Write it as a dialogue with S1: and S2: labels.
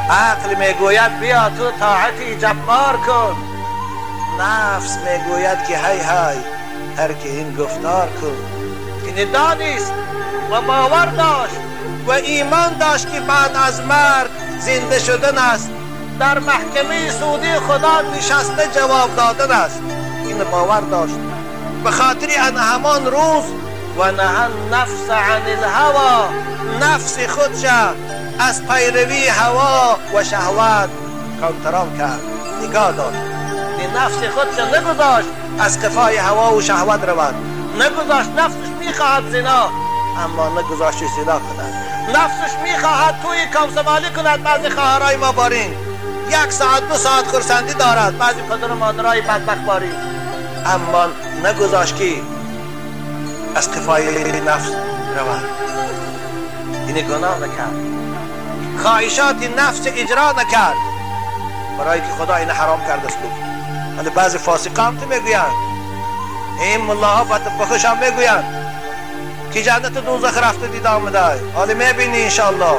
S1: عقل میگوید بیا تو طاعتی جبار کن، نفس میگوید که هی هی ترک این گفتار کن. این دانست و باور داشت و ایمان داشت که بعد از مرگ زنده شدن است، در محکمه سودی خدا نشسته جواب دادن است. این باور داشت. به خاطر ان همان روز و نهى النفس عن الهوى، نفس خودش از پیروی هوا و شهوات کنترل کرد، نگاه داشت. این نفس خودش نگذاشت از قفای هوا و شهوت رود، نگذاشت. نفسش میخواهد زنا اما نگذاشت زنا کند. نفسش میخواهد توی کمسمالی کند، بعضی خواهرای ما بارین 1 ساعت 2 ساعت خرسندی دارد، بعضی پدر و مادرای بدبخت بارین، اما نگذاشت که از قفای نفس رود. این گناه نکرد، خواهشات نفس اجرا نکرد، برای که خدا این حرام کرده است. ولی بعضی فاسقان تو میگویند، این ملاها فتفخش هم میگویند که جنت دوزخ رفته دید آمده، حالی میبینی انشاءالله.